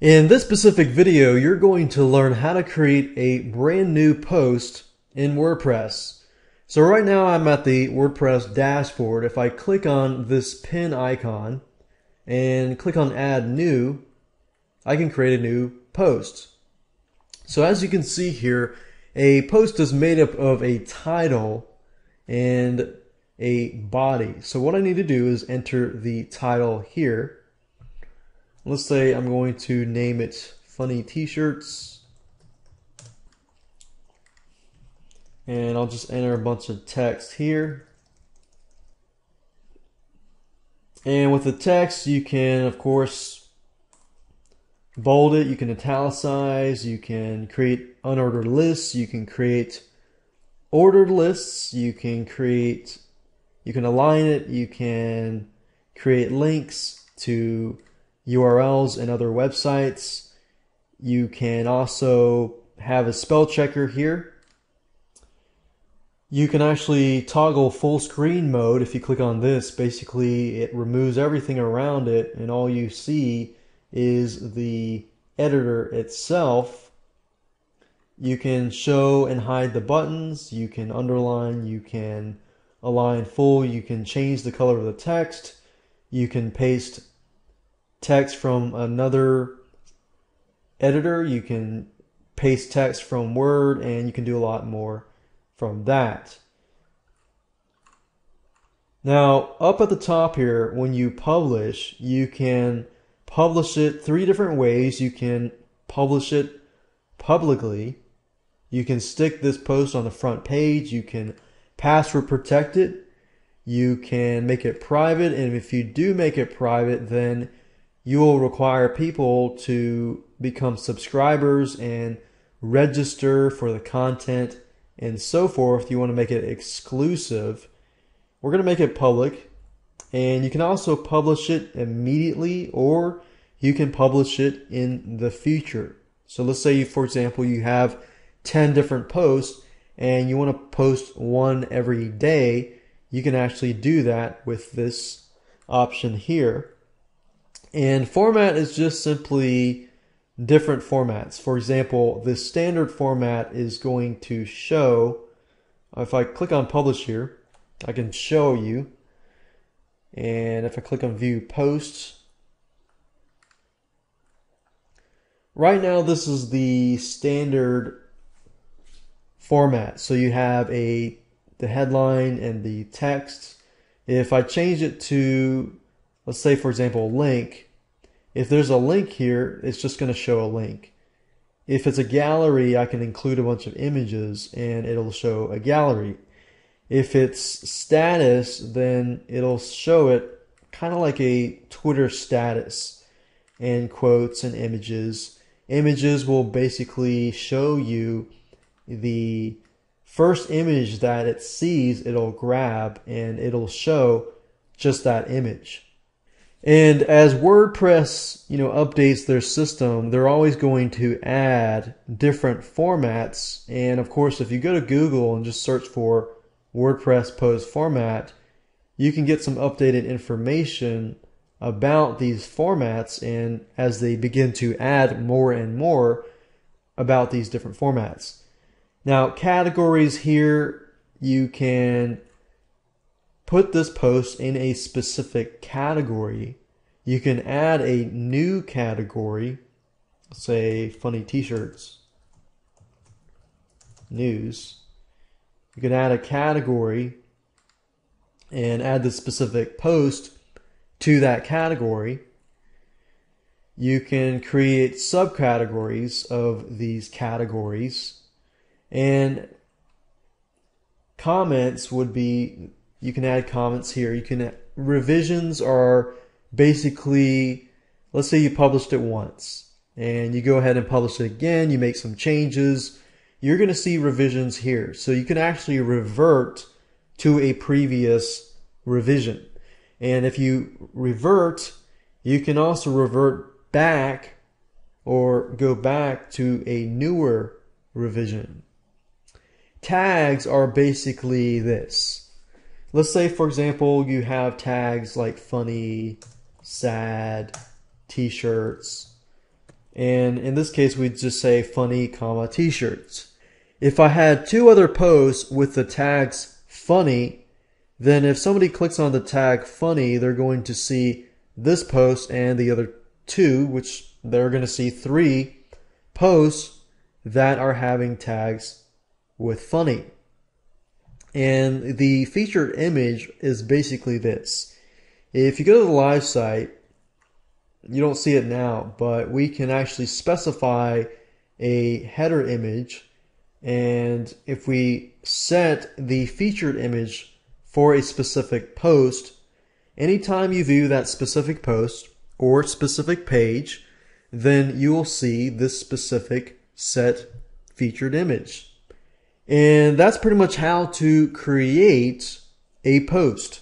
In this specific video, you're going to learn how to create a brand new post in WordPress. So right now I'm at the WordPress dashboard. If I click on this pin icon and click on Add New, I can create a new post. So as you can see here, a post is made up of a title and a body. So what I need to do is enter the title here. Let's say I'm going to name it Funny T-shirts. And I'll just enter a bunch of text here. And with the text, you can, of course, bold it, you can italicize, you can create unordered lists, you can create ordered lists, you can align it, you can create links to URLs and other websites. You can also have a spell checker here. You can actually toggle full screen mode. If you click on this, basically it removes everything around it and all you see is the editor itself. You can show and hide the buttons, you can underline, you can align full, you can change the color of the text, you can paste text from another editor, you can paste text from Word, and you can do a lot more from that. Now, up at the top here, when you publish, you can publish it three different ways. You can publish it publicly. You can stick this post on the front page. You can password protect it. You can make it private, and if you do make it private, then you will require people to become subscribers and register for the content and so forth. You want to make it exclusive. We're going to make it public, and you can also publish it immediately, or you can publish it in the future. So let's say, for example, you have 10 different posts and you want to post one every day. You can actually do that with this option here. And format is just simply different formats. For example, the standard format is going to show, if I click on publish here, I can show you. And if I click on view posts, right now this is the standard format. So you have the headline and the text. If I change it to, let's say, for example, link, if there's a link here, it's just going to show a link. If it's a gallery, I can include a bunch of images and it'll show a gallery. If it's status, then it'll show it kind of like a Twitter status, and quotes and images. Images will basically show you the first image that it sees, it'll grab and it'll show just that image. And as WordPress, updates their system, they're always going to add different formats. And of course, if you go to Google and just search for WordPress post format, you can get some updated information about these formats, and as they begin to add more and more about these different formats. Now, categories here, you can put this post in a specific category. You can add a new category, say funny t-shirts, news. You can add a category and add the specific post to that category. You can create subcategories of these categories, and comments would be, you can add comments here. Revisions are basically, let's say you published it once and you go ahead and publish it again, you make some changes, you're going to see revisions here. So you can actually revert to a previous revision. And if you revert, you can also revert back or go back to a newer revision. Tags are basically this. Let's say, for example, you have tags like funny, sad, t-shirts, And in this case, we'd just say funny, comma, t-shirts. If I had two other posts with the tags funny, then if somebody clicks on the tag funny, they're going to see this post and the other two, which they're going to see three posts that are having tags with funny. And the featured image is basically this. If you go to the live site, you don't see it now, but we can actually specify a header image. And if we set the featured image for a specific post, anytime you view that specific post or specific page, then you will see this specific set featured image. And that's pretty much how to create a post.